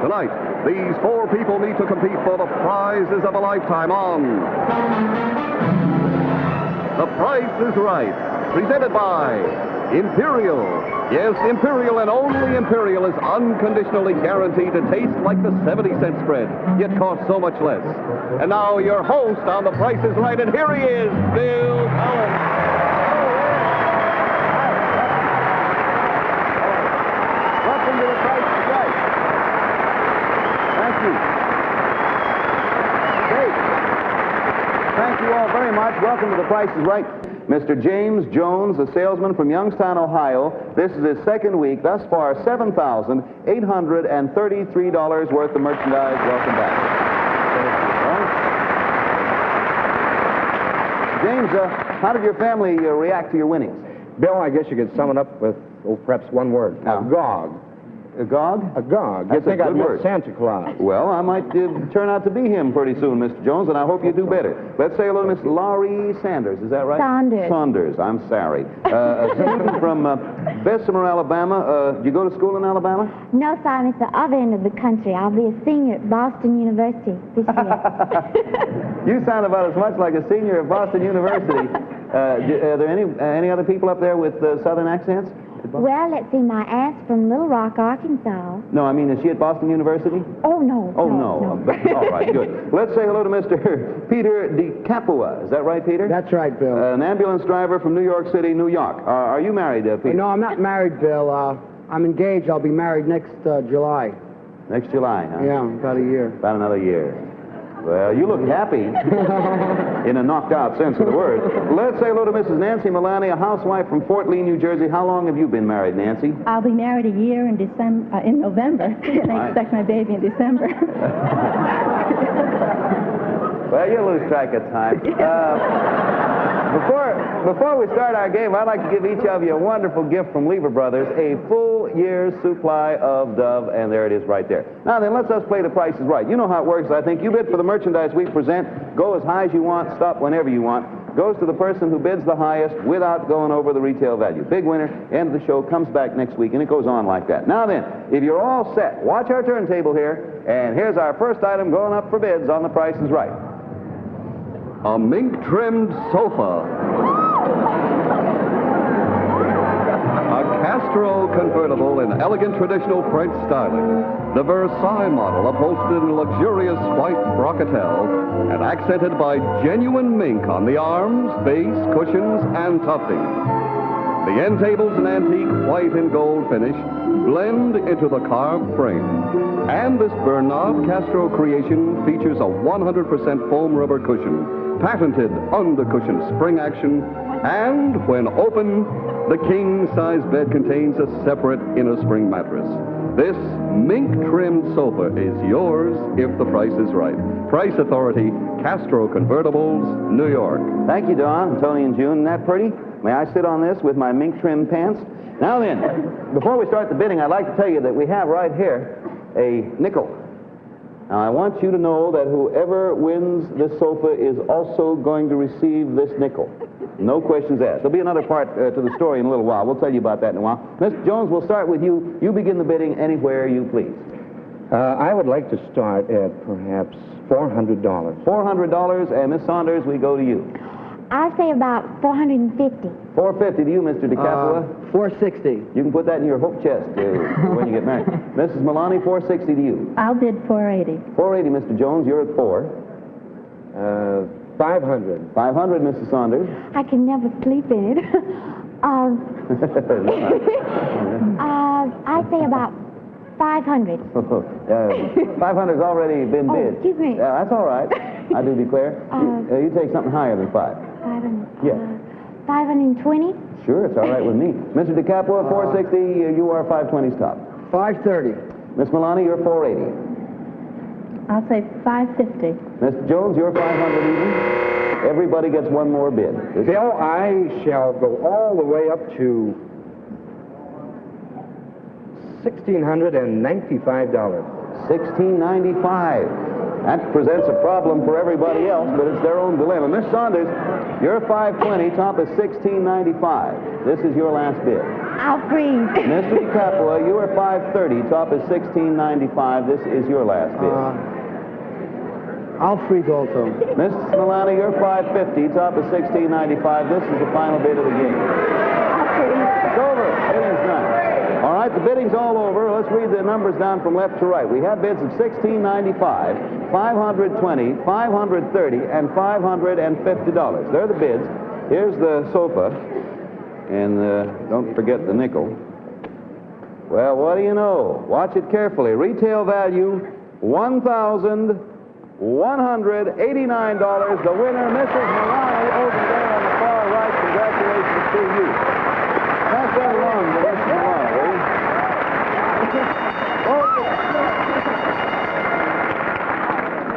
Tonight, these four people need to compete for the prizes of a lifetime on The Price is Right, presented by Imperial. Yes, Imperial and only Imperial is unconditionally guaranteed to taste like the 70-cent spread, yet cost so much less. And now your host on The Price is Right, and here he is, Bill Collins. Welcome to The Price is Right. Thank you. Great. Thank you all very much. Welcome to The Price is Right. Mr. James Jones, a salesman from Youngstown, Ohio. This is his second week. Thus far, $7,833 worth of merchandise. Welcome back. James, how did your family react to your winnings? Bill, I guess you could sum it up with, perhaps one word. Agog. Agog? Agog. That's you think a good I'd word. met Santa Claus. Well, I might turn out to be him pretty soon, Mr. Jones, and I hope you do better. Let's say hello to Miss Laurie Sanders. Is that right? Saunders. Saunders. I'm sorry. A student from Bessemer, Alabama. Do you go to school in Alabama? No, sir, I'm at the other end of the country. I'll be a senior at Boston University this year. You sound about as much like a senior at Boston University. Are there any other people up there with southern accents? Well, let's see, my aunt's from Little Rock, Arkansas. No, I mean, is she at Boston University? Oh, no. Oh, no. All right, good. Let's say hello to Mr. Peter DeCapua. Is that right, Peter? That's right, Bill. An ambulance driver from New York City, New York. Are you married, Peter? No, I'm not married, Bill. I'm engaged. I'll be married next July. Next July, huh? Yeah, about a year. About another year. Well, you look happy in a knocked-out sense of the word. Let's say hello to Mrs. Nancy Milani, a housewife from Fort Lee, New Jersey. How long have you been married, Nancy? I'll be married a year in November, and I expect my baby in December. Well, you lose track of time. Before we start our game, I'd like to give each of you a wonderful gift from Lever Brothers, a full year's supply of Dove, and there it is right there. Now then, let's us play The Price is Right. You know how it works, I think. You bid for the merchandise we present, go as high as you want, stop whenever you want. Goes to the person who bids the highest without going over the retail value. Big winner, end of the show, comes back next week, and it goes on like that. Now then, if you're all set, watch our turntable here, and here's our first item going up for bids on The Price is Right. A mink-trimmed sofa. A Castro convertible in elegant traditional French styling. The Versailles model upholstered in luxurious white brocatelle and accented by genuine mink on the arms, base, cushions, and tufting. The end tables, an antique white and gold finish, blend into the carved frame. And this Bernard Castro creation features a 100% foam rubber cushion, patented under-cushion spring action, and when open, the king-size bed contains a separate inner spring mattress. This mink-trimmed sofa is yours if the price is right. Price Authority, Castro Convertibles, New York. Thank you, Don, Tony, and June. Isn't that pretty? May I sit on this with my mink-trimmed pants? Now then, before we start the bidding, I'd like to tell you that we have right here a nickel. Now, I want you to know that whoever wins this sofa is also going to receive this nickel. No questions asked. There'll be another part to the story in a little while. We'll tell you about that in a while. Mr. Jones, we'll start with you. You begin the bidding anywhere you please. I would like to start at perhaps $400. $400, and Miss Saunders, we go to you. I'll say about $450. $450 to you, Mr. DeCapua. $460. You can put that in your hope chest when you get married. Mrs. Milani, $460 to you. I'll bid $480. $480, Mr. Jones. You're at 4. $500. $500, Mrs. Saunders. I can never sleep in it. I'd say about $500. 500's already been bid. Excuse me. That's all right. I do declare. You take something higher than 5. 500. Yes. 520. Sure, it's all right with me. Mr. DeCapua, 460. You are 520's top. $530. Miss Milani, you're 480. I'll say $550. Mr. Jones, you're 500 even. Everybody gets one more bid. Bill, I shall go all the way up to $1,695. $1,695. That presents a problem for everybody else, but it's their own dilemma. Miss Saunders, you're 520, top is $1,695. This is your last bid. I'll freeze. Mr. DiCapua, you are $5.30. Top is $16.95. This is your last bid. I'll freeze also. Mrs. Milani, you're $5.50. Top is $16.95. This is the final bid of the game. It's over. Bidding's done. All right, the bidding's all over. Let's read the numbers down from left to right. We have bids of $16.95, $520, $530, and $550. They're the bids. Here's the sofa. And don't forget the nickel. Well, what do you know? Watch it carefully. Retail value, $1,189. The winner, Mrs. Milani, over there on the far right. Congratulations to you. Pass that along to Mrs. Milani, will you?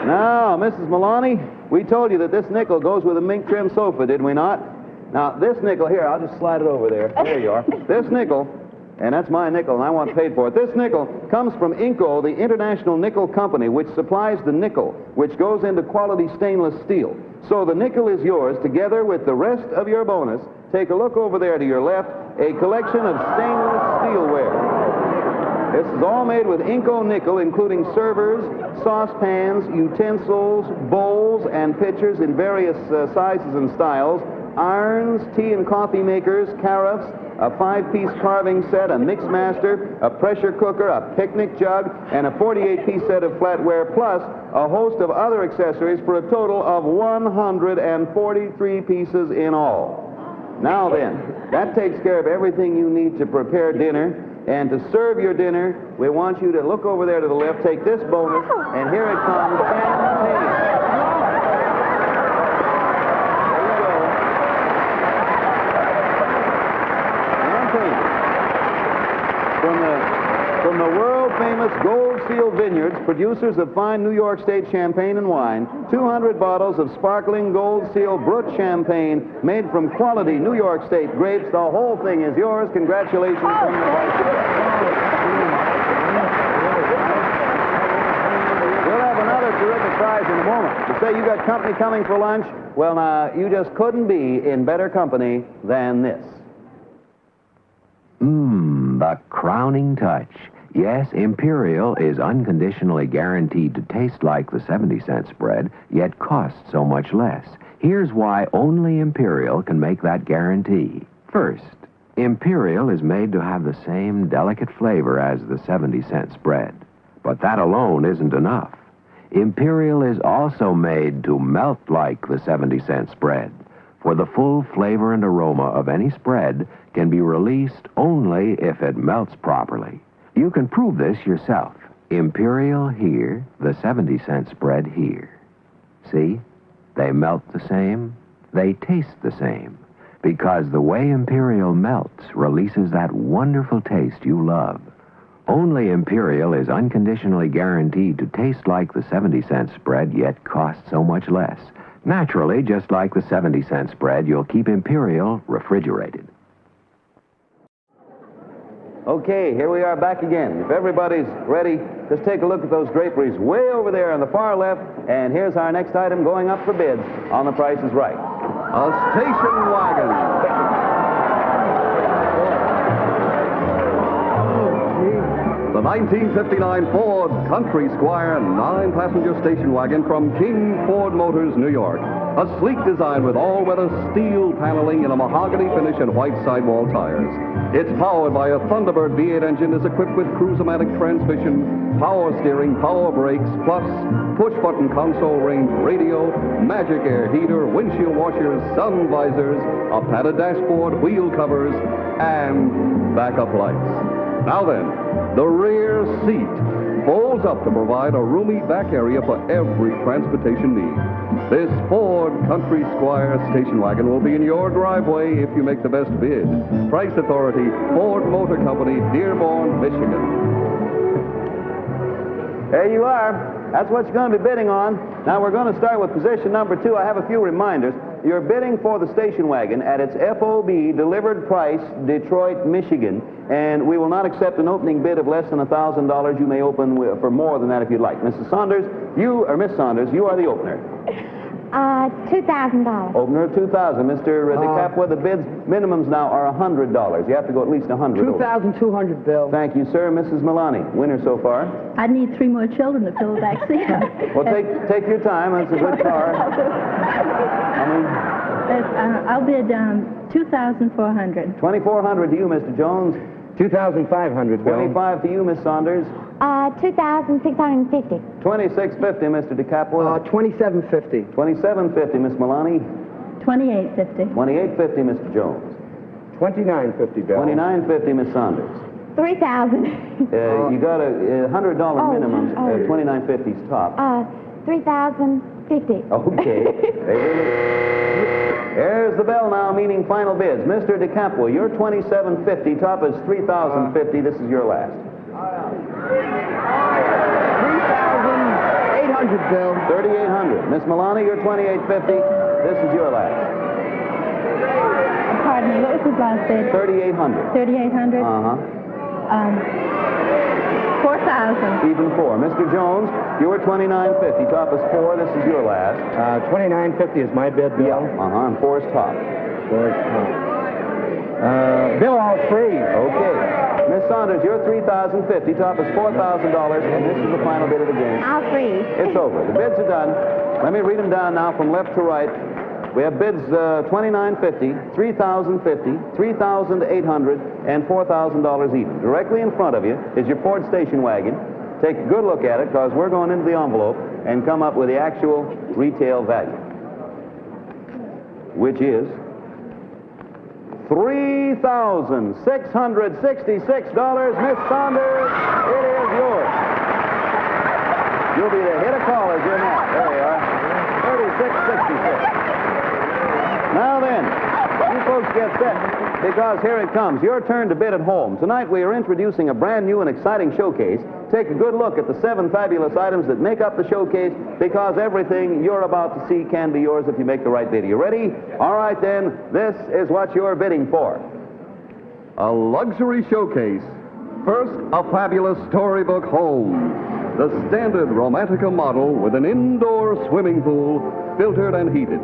Now, Mrs. Milani, we told you that this nickel goes with a mink trim sofa, did we not? Now, this nickel here, I'll just slide it over there. There you are. This nickel, and that's my nickel, and I want paid for it. This nickel comes from Inco, the International Nickel Company, which supplies the nickel, which goes into quality stainless steel. So the nickel is yours, together with the rest of your bonus. Take a look over there to your left, a collection of stainless steelware. This is all made with Inco nickel, including servers, saucepans, utensils, bowls, and pitchers in various sizes and styles, irons, tea and coffee makers, carafes, a 5-piece carving set, a mix master, a pressure cooker, a picnic jug, and a 48-piece set of flatware, plus a host of other accessories for a total of 143 pieces in all. Now then, that takes care of everything you need to prepare dinner. And to serve your dinner, we want you to look over there to the left, take this bonus, and here it comes, champagne. From the world-famous Gold Seal Vineyards, producers of fine New York State champagne and wine, 200 bottles of sparkling Gold Seal Brut champagne made from quality New York State grapes. The whole thing is yours. Congratulations from the Vice Chair. We'll have another terrific prize in a moment. To say you got company coming for lunch, well, now, you just couldn't be in better company than this. The crowning touch. Yes, Imperial is unconditionally guaranteed to taste like the 70-cent spread, yet cost so much less. Here's why only Imperial can make that guarantee. First, Imperial is made to have the same delicate flavor as the 70-cent spread. But that alone isn't enough. Imperial is also made to melt like the 70-cent spread. For the full flavor and aroma of any spread can be released only if it melts properly. You can prove this yourself. Imperial here, the 70-cent spread here. See? They melt the same. They taste the same. Because the way Imperial melts releases that wonderful taste you love. Only Imperial is unconditionally guaranteed to taste like the 70-cent spread, yet cost so much less. Naturally, just like the 70-cent spread, you'll keep Imperial refrigerated. Okay, here we are back again. If everybody's ready, just take a look at those draperies way over there on the far left. And here's our next item going up for bids on The Price is Right. A station wagon. The 1959 Ford Country Squire 9-passenger station wagon from King Ford Motors, New York. A sleek design with all-weather steel paneling in a mahogany finish and white sidewall tires. It's powered by a Thunderbird V8 engine, is equipped with cruise-o-matic transmission, power steering, power brakes, plus push-button console range radio, magic air heater, windshield washers, sun visors, a padded dashboard, wheel covers, and backup lights. Now then, the rear seat folds up to provide a roomy back area for every transportation need. This Ford Country Squire station wagon will be in your driveway if you make the best bid. Price Authority, Ford Motor Company, Dearborn, Michigan. There you are. That's what you're going to be bidding on. Now we're going to start with position number 2. I have a few reminders. You're bidding for the station wagon at its FOB delivered price, Detroit, Michigan. And we will not accept an opening bid of less than $1,000. You may open for more than that if you'd like. Mrs. Saunders, Miss Saunders, you are the opener. $2,000. Opener of $2,000. Mr. DeCapua, the bids minimums now are $100. You have to go at least $100. 2,200, Bill. Thank you, sir. Mrs. Milani, winner so far. I need 3 more children to fill the back seat. Well, take your time. It's a good car. I'll bid $2,400. $2,400 to you, Mr. Jones. 2,500, Bill. 25 to you, Miss Saunders. $2,650. $2,650, Mr. DeCapua. 2,750. $2,750, Miss Milani. $2,850. $2,850, Mr. Jones. 2,950, Bill. $2,950, Miss Saunders. $3,000. You got a $100 minimum. oh. $2,950's top. $3,050. Okay. There's the bell now, meaning final bids. Mr. DeCapua, your $2,750, top is $3,050. This is your last. 3,800, Bill. $3,800. Miss Milani, your $2,850. This is your last. Pardon me, what was his last bid? $3,800. $3,800? Uh-huh. 4,000. Even 4. Mr. Jones, your $2,950. Top is 4. This is your last. 2,950 is my bid, Bill. Yeah. Uh-huh. And 4 is top. 4 is top. Bill, all three. Okay. Miss Saunders, your $3,050. Top is $4,000. And this is the final bid of the game. All three. It's over. The bids are done. Let me read them down now from left to right. We have bids $2,950, $3,050, $3,800, and $4,000 even. Directly in front of you is your Ford station wagon. Take a good look at it, because we're going into the envelope and come up with the actual retail value, which is $3,666. Miss Saunders, it is yours. You'll be the hit of callers, you're not. There you are. $3,666. Now then, you folks get set, because here it comes. Your turn to bid at home. Tonight we are introducing a brand new and exciting showcase. Take a good look at the 7 fabulous items that make up the showcase, because everything you're about to see can be yours if you make the right bid. You ready? All right then, this is what you're bidding for. A luxury showcase. First, a fabulous storybook home. The standard Romantica model with an indoor swimming pool, filtered and heated.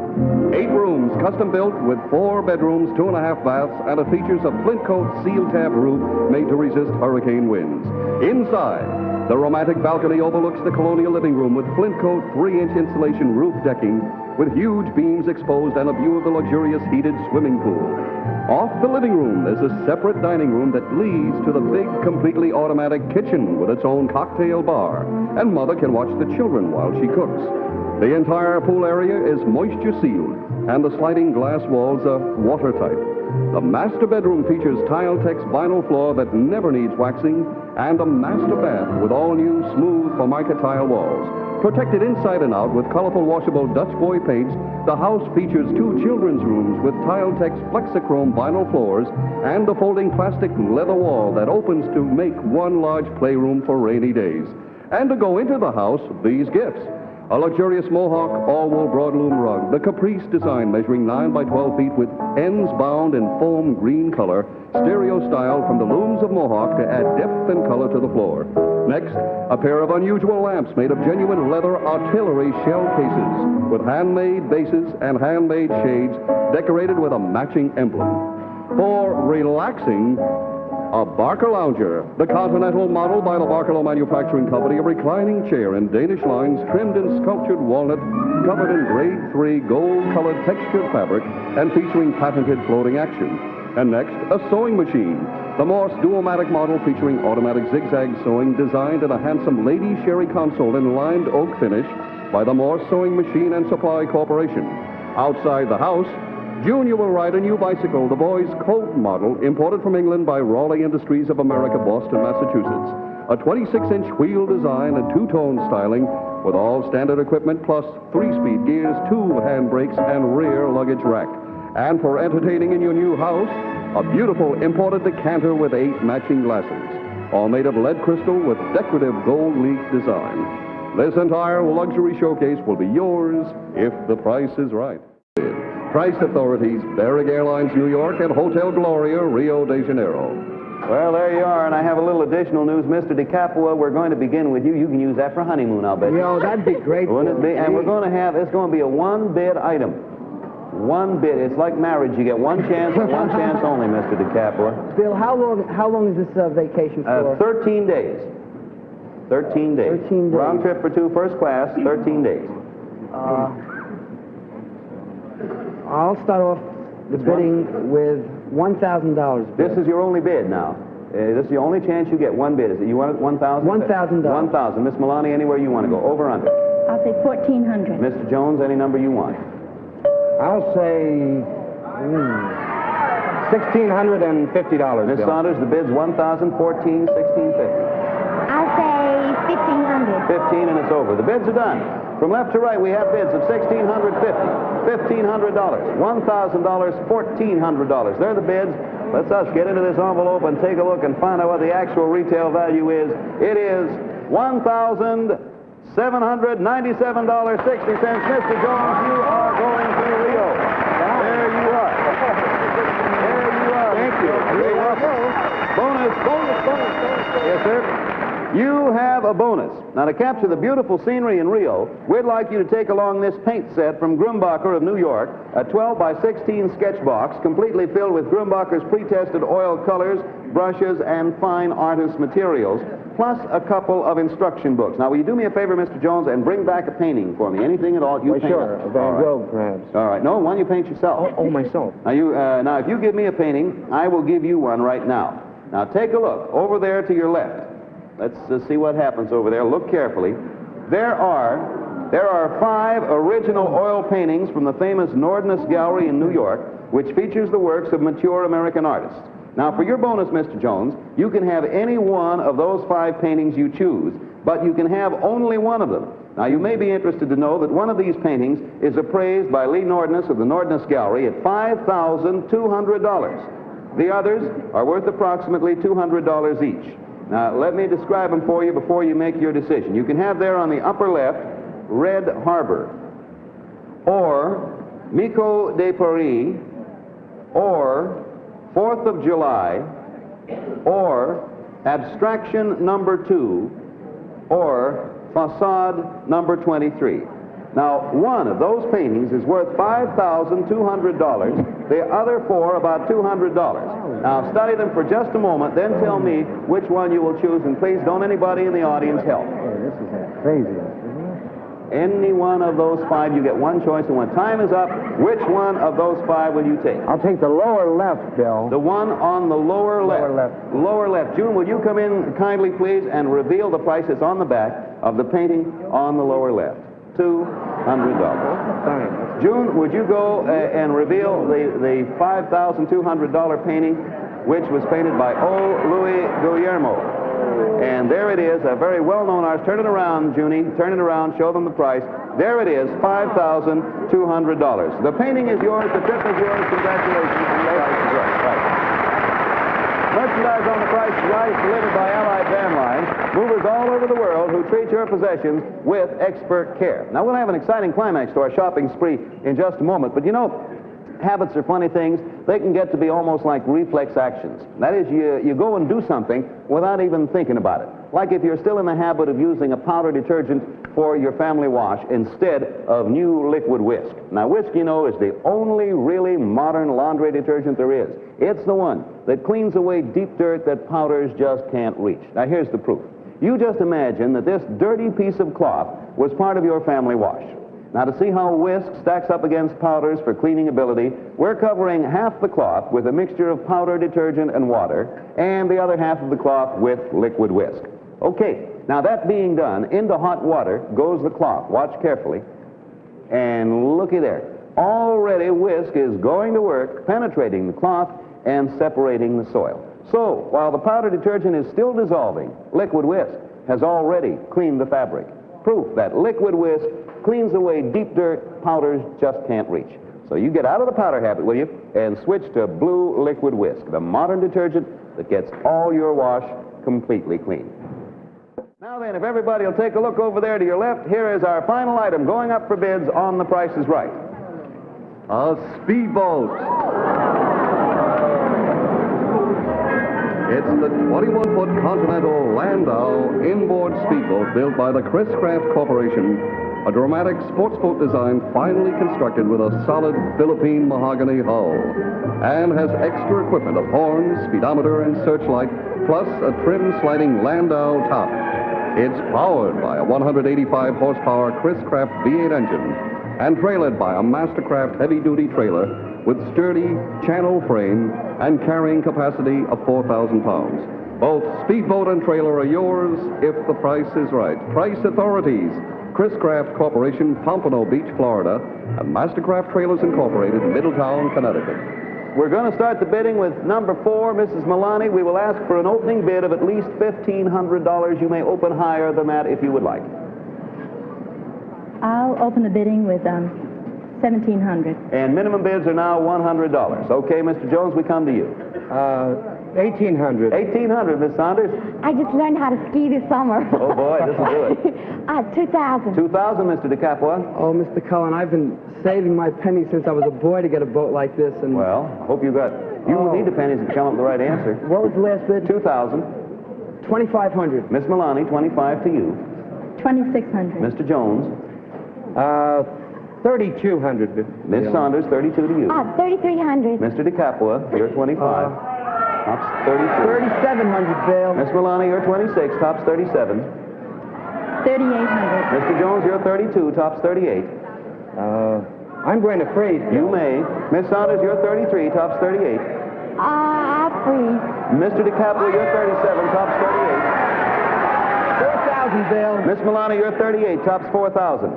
8 rooms, custom built with 4 bedrooms, 2.5 baths, and it features a flint coat seal tab roof made to resist hurricane winds. Inside, the romantic balcony overlooks the colonial living room with flint coat 3-inch insulation roof decking with huge beams exposed and a view of the luxurious heated swimming pool. Off the living room, there's a separate dining room that leads to the big, completely automatic kitchen with its own cocktail bar. And Mother can watch the children while she cooks. The entire pool area is moisture sealed, and the sliding glass walls are watertight. The master bedroom features Tile-Tex vinyl floor that never needs waxing, and a master bath with all new smooth Formica tile walls. Protected inside and out with colorful washable Dutch boy paints, the house features 2 children's rooms with Tile-Tex Flexichrome vinyl floors and a folding plastic leather wall that opens to make one large playroom for rainy days. And to go into the house, these gifts. A luxurious Mohawk all-wool broadloom rug, the Caprice design measuring 9 by 12 feet with ends bound in foam green color, stereo style from the looms of Mohawk to add depth and color to the floor. Next, a pair of unusual lamps made of genuine leather artillery shell cases with handmade bases and handmade shades decorated with a matching emblem. For relaxing, a Barker Lounger, the Continental model by the Barkalow Manufacturing Company, a reclining chair in Danish lines trimmed in sculptured walnut, covered in grade 3 gold-colored textured fabric, and featuring patented floating action. And next, a sewing machine, the Morse Duomatic model featuring automatic zigzag sewing designed in a handsome Lady Sherry console in lined oak finish by the Morse Sewing Machine and Supply Corporation. Outside the house, Junior will ride a new bicycle, the Boys Colt model, imported from England by Raleigh Industries of America, Boston, Massachusetts. A 26-inch wheel design and 2-tone styling with all standard equipment plus 3-speed gears, 2 hand brakes, and rear luggage rack. And for entertaining in your new house, a beautiful imported decanter with 8 matching glasses, all made of lead crystal with decorative gold leaf design. This entire luxury showcase will be yours if the price is right. Price authorities, Varig Airlines New York and Hotel Gloria, Rio de Janeiro. Well, there you are, and I have a little additional news. Mr. DeCapua, we're going to begin with you. You can use that for honeymoon, I'll bet you. Yo, that'd be great. Wouldn't it be? And we're going to have, it's going to be a one-bid item. One bid. It's like marriage. You get one chance and one chance only, Mr. DeCapua. Bill, how long is this vacation for? 13 days. 13 days. 13 days. Round trip for two, first class, 13 days. I'll start off the bidding with $1,000. This is your only bid now. This is the only chance you get. One bid. Is it? You want it 1,000? $1,000. 1,000. Miss Malani, anywhere you want to go. Over, under. I'll say 1,400. Mr. Jones, any number you want. I'll say $1,650. Miss Saunders, the bid's 1,000, 14, 1650. I'll say 1,500. 15, and it's over. The bids are done. From left to right, we have bids of $1,650, $1,500, $1,000, $1,400. They're the bids. Let's us get into this envelope and take a look and find out what the actual retail value is. It is $1,797.60. Mr. Jones, you are going to Rio. There you are. There you are. Thank you. You're welcome. Bonus. Yes, sir. You have a bonus. Now, to capture the beautiful scenery in Rio, we'd like you to take along this paint set from Grumbacher of New York, a 12 by 16 sketch box, completely filled with Grumbacher's pre-tested oil colors, brushes, and fine artist materials, plus a couple of instruction books. Now, will you do me a favor, Mr. Jones, and bring back a painting for me? Anything at all you paint? Sure. Van Gogh, perhaps. All right. No, one you paint yourself. Oh, myself. Now, if you give me a painting, I will give you one right now. Now, take a look over there to your left. Let's see what happens over there. Look carefully. There are 5 original oil paintings from the famous Nordness Gallery in New York, which features the works of mature American artists. Now, for your bonus, Mr. Jones, you can have any one of those 5 paintings you choose, but you can have only one of them. Now, you may be interested to know that one of these paintings is appraised by Lee Nordness of the Nordness Gallery at $5,200. The others are worth approximately $200 each. Now, let me describe them for you before you make your decision. You can have there on the upper left, Red Harbor, or Mico de Paris, or 4th of July, or Abstraction number 2, or Facade number 23. Now, one of those paintings is worth $5,200, the other 4 about $200. Now, study them for just a moment, then tell me which one you will choose, and please don't anybody in the audience help. This is crazy. Any one of those 5, you get one choice, and when time is up, which one of those 5 will you take? I'll take the lower left, Bill. The one on the lower left. Lower left. Lower left. June, will you come in kindly, please, and reveal the price that's on the back of the painting on the lower left? $200. Thanks. June, would you go and reveal the $5,200 painting, which was painted by O. Louis Guillermo? And there it is, a very well-known artist. Turn it around, Junie. Turn it around. Show them the price. There it is, $5,200. The painting is yours. The trip is yours. Congratulations. And the price is right. Merchandise on the Price is Right is delivered by Allied Van Lines, movers all over the world who treat your possessions with expert care. Now, we'll have an exciting climax to our shopping spree in just a moment, but you know, habits are funny things. They can get to be almost like reflex actions. That is, you go and do something without even thinking about it. Like if you're still in the habit of using a powder detergent for your family wash instead of new liquid whisk. Now, whisk, you know, is the only really modern laundry detergent there is. It's the one that cleans away deep dirt that powders just can't reach. Now, here's the proof. You just imagine that this dirty piece of cloth was part of your family wash. Now, to see how whisk stacks up against powders for cleaning ability, we're covering half the cloth with a mixture of powder, detergent, and water, and the other half of the cloth with liquid whisk. Okay, now that being done, into hot water goes the cloth. Watch carefully. And looky there. Already whisk is going to work, penetrating the cloth and separating the soil. So, while the powder detergent is still dissolving, liquid whisk has already cleaned the fabric. Proof that liquid whisk cleans away deep dirt powders just can't reach. So you get out of the powder habit, will you, and switch to Blue Liquid Whisk, the modern detergent that gets all your wash completely clean. Now then, if everybody will take a look over there to your left, here is our final item going up for bids on The Price is Right. A speedboat. It's the 21-foot Continental Landau inboard speedboat built by the Chris Craft Corporation, a dramatic sports boat design finely constructed with a solid Philippine mahogany hull, and has extra equipment of horns, speedometer, and searchlight, plus a trim sliding Landau top. It's powered by a 185 horsepower Chris Craft V8 engine and trailered by a Mastercraft heavy-duty trailer with sturdy channel frame and carrying capacity of 4,000 pounds. Both speedboat and trailer are yours if the price is right. Price authorities: Chris Craft Corporation, Pompano Beach, Florida, and Mastercraft Trailers Incorporated, Middletown, Connecticut. We're going to start the bidding with number 4, Mrs. Milani. We will ask for an opening bid of at least $1,500. You may open higher than that if you would like. I'll open the bidding with $1,700. And minimum bids are now $100. Okay, Mr. Jones, we come to you. 1,800. 1,800, Miss Saunders. I just learned how to ski this summer. Oh, boy, this will do it. 2,000. 2,000, Mr. DeCapua. Oh, Mr. Cullen, I've been saving my pennies since I was a boy to get a boat like this, and... Well, hope you won't need the pennies to come up with the right answer. What was the last bid? 2,000. 2,500. Miss Milani, 25 to you. 2,600. Mr. Jones. 3,200. Miss Saunders, 32 to you. 3,300. Mr. DeCapua, you're 25. Tops 32. 3,700, Bill. Miss Milani, you're 26. Tops 37. 3,800. Mr. Jones, you're 32. Tops 38. I'm going to freeze. You may. Miss Saunders, you're 33. Tops 38. I'll freeze. Mr. DeCapua, you're 37. Tops 4,000, Bill. 38. Miss Milani, you're 38. Tops 4,000.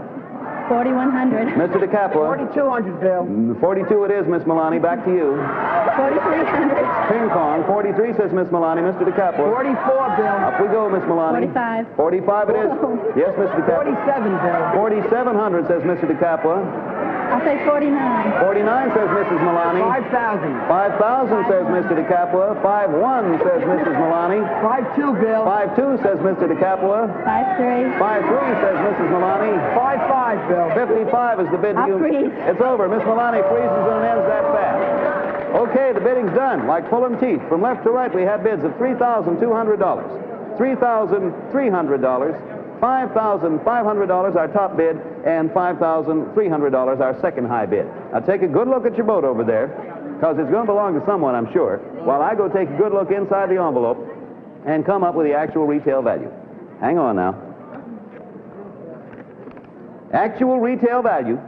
4,100. Mr. DeCapua. 4,200, Bill. 42 it is, Miss Milani. Back to you. 4,300. Ping pong. 43 says Miss Milani. Mr. DeCapua. 44, Bill. Up we go, Miss Milani. 45. 45 it is. Yes, Mr. DeCapua. 47, Bill. 4,700 says Mr. DeCapua. I'll say 49. 49 says Mrs. Milani. 5,000. 5,000 says Mr. DeCapua. 5,1 says Mrs. Milani. 5,2, Bill. 5,2 says Mr. DeCapua. 5,300. 5,3 says Mrs. Milani. 5,5, Bill. 55 is the bid. I'll freeze. It's over. Miss Milani freezes and ends that fast. Okay, the bidding's done. Like pulling teeth. From left to right, we have bids of $3,200, $3,300, $5,500, our top bid, and $5,300, our second high bid. Now take a good look at your boat over there, because it's going to belong to someone, I'm sure, while I go take a good look inside the envelope and come up with the actual retail value. Hang on now. Actual retail value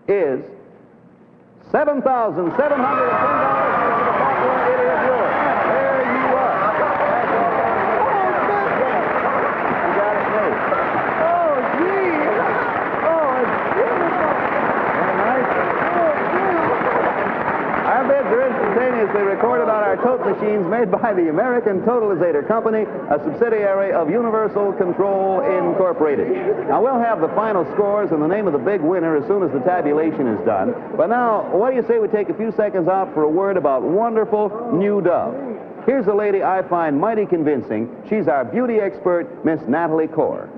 is $7,710. It is yours. There you are. You got it made. Oh, gee. Oh, it's beautiful. Very nice. Our bids are instantaneously recorded on our tote machines made by the American Totalizator Company, a subsidiary of Universal Control Incorporated. Now, we'll have the final scores and the name of the big winner as soon as the tabulation is done. But now, what do you say we take a few seconds out for a word about wonderful new Dove? Here's a lady I find mighty convincing. She's our beauty expert, Miss Natalie Core.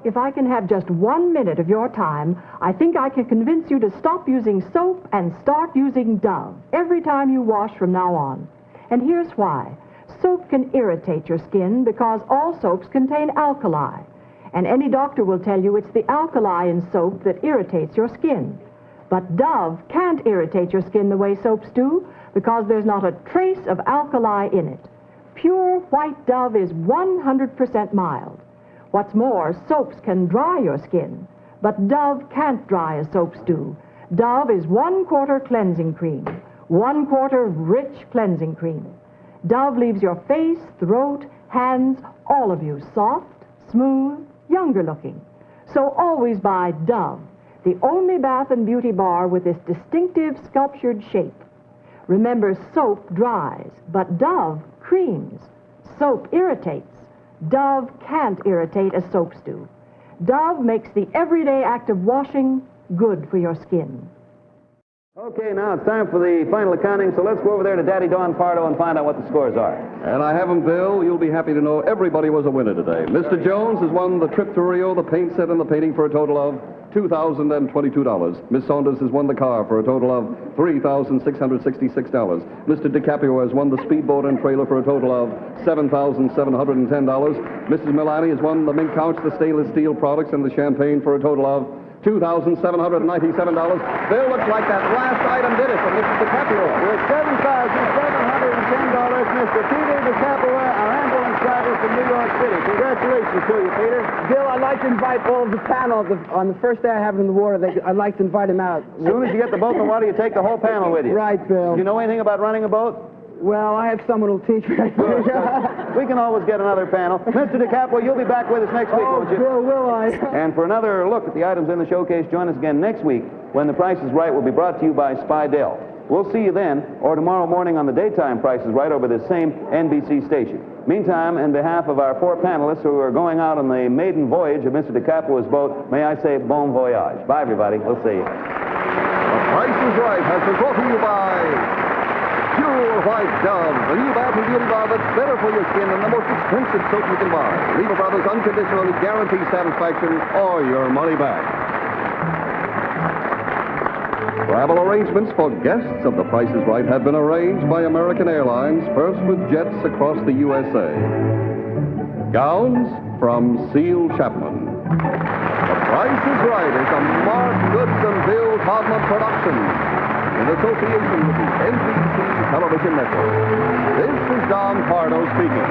If I can have just 1 minute of your time, I think I can convince you to stop using soap and start using Dove every time you wash from now on. And here's why. Soap can irritate your skin because all soaps contain alkali. And any doctor will tell you it's the alkali in soap that irritates your skin. But Dove can't irritate your skin the way soaps do because there's not a trace of alkali in it. Pure white Dove is 100% mild. What's more, soaps can dry your skin, but Dove can't dry as soaps do. Dove is 1/4 cleansing cream, 1/4 rich cleansing cream. Dove leaves your face, throat, hands, all of you soft, smooth, younger looking. So always buy Dove, the only bath and beauty bar with this distinctive sculptured shape. Remember, soap dries, but Dove creams. Soap irritates. Dove can't irritate as soaps do. Dove makes the everyday act of washing good for your skin. Okay, now it's time for the final accounting, so let's go over there to Daddy Don Pardo and find out what the scores are. And I have them, Bill. You'll be happy to know everybody was a winner today. Mr. Jones has won the trip to Rio, the paint set, and the painting for a total of $2,022. Miss Saunders has won the car for a total of $3,666. Mr. DiCaprio has won the speedboat and trailer for a total of $7,710. Mrs. Milani has won the mink couch, the stainless steel products, and the champagne for a total of $2,797. Bill, looks like that last item did it for Mr. DiCaprio. With $7,710, Mr. Peter DiCaprio, our ambulance driver from New York City. Congratulations to you, Peter. Bill, I'd like to invite all of the panel on the first day I have it in the water. I'd like to invite him out. As soon as you get the boat in the water, you take the whole panel with you. Right, Bill. Do you know anything about running a boat? Well, I have someone who'll teach me. We can always get another panel. Mr. DiCaprio, you'll be back with us next week, won't you? Bill, will I? And for another look at the items in the showcase, join us again next week when The Price is Right will be brought to you by Spidell. We'll see you then, or tomorrow morning on the daytime Price is Right over this same NBC station. Meantime, in behalf of our 4 panelists who are going out on the maiden voyage of Mr. DiCaprio's boat, may I say bon voyage. Bye, everybody. We'll see you. The Price is Right has been brought to you by Pure White Dove, the new bath and beauty bar that's better for your skin than the most expensive soap you can buy. Lever Brothers unconditionally guarantee satisfaction or your money back. Travel arrangements for guests of The Price is Right have been arranged by American Airlines, first with jets across the USA. Gowns from Seal Chapman. The Price is Right is a Mark Goods and Bill Todman production in association with the NBC Television Network. This is Don Pardo speaking.